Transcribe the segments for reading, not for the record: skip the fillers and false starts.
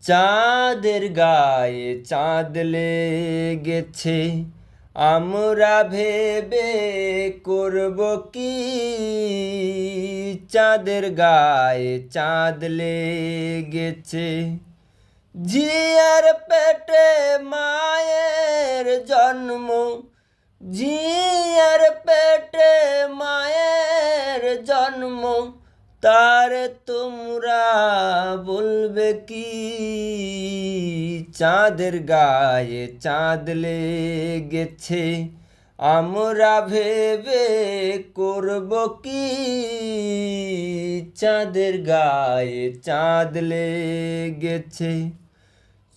চাঁদের গায়ে চাঁদ লেগেছে, আমরা ভেবে করব কি। চাঁদের গায়ে চাঁদ লেগেছে, ঝিয়ের পেটে মায়ের জন্ম, ঝিয়ের পেটে মায়ের জন্ম, তার তোমরা বলবে কি। চাঁদের গায়ে চাঁদ লেগেছে, আমরা ভেবে করব কি। চাঁদের গায়ে চাঁদ লেগেছে,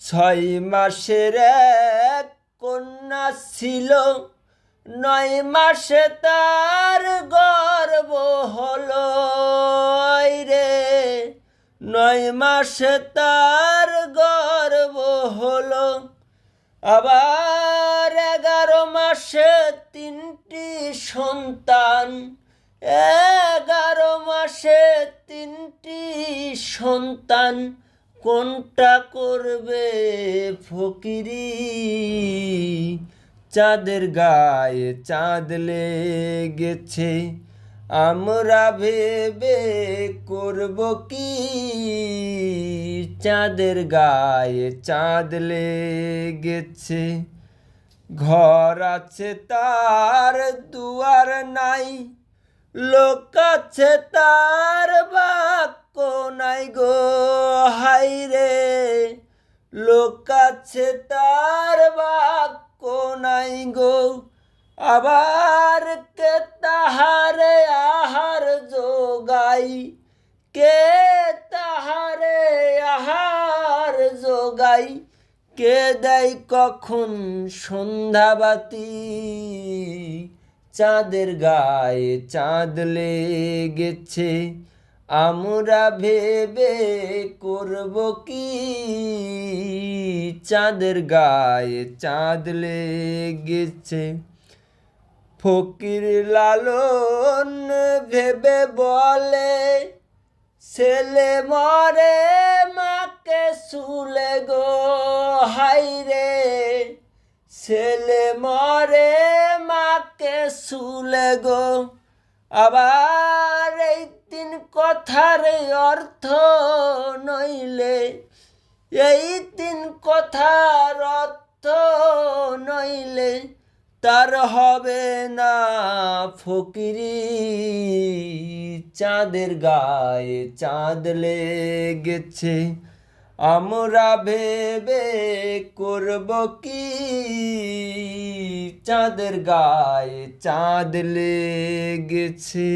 6 মাসের এক কন্যা ছিল, 9 মাসে তার গর্ভ হলো রে। 9 মাসে তার গর্ভ হলো, আবার 11 মাসে 3টি সন্তান, 11 মাসে 3টি সন্তান। কোনটা করবে ফকিরি। চাঁদের গায়ে চাঁদ লেগেছে, আমরা ভেবে করব কি। চাঁদের গায়ে চাঁদ লেগেছে, ঘর আছে তার দুয়ার নাই, লোক আছে তার বাক্য নাই গো। হাই রে, লোক আছে তার বাক্য নাই গো। আবার কে তাহারে আহার যোগাই, কে তাহারে আহার যোগাই, কে দেয় কখন সন্ধ্যাবাতি। চাঁদের গায়ে চাঁদ লেগেছে, আমরা ভেবে করব কি। চাঁদের গায়ে চাঁদ লেগেছে, ফকির লালন ভেবে বলে, ছেলে মরে মাকে শুলে গো। হাই রে, ছেলে মরে মাকে শুলে গো। আবার এই 3 কথার অর্থ নইলে, এই 3 কথার অর্থ নইলে তার হবে না ফকিরি। চাঁদের গায়ে চাঁদ লেগেছে, আমরা ভেবে করব কি। চাঁদের গায়ে চাঁদ লেগেছে।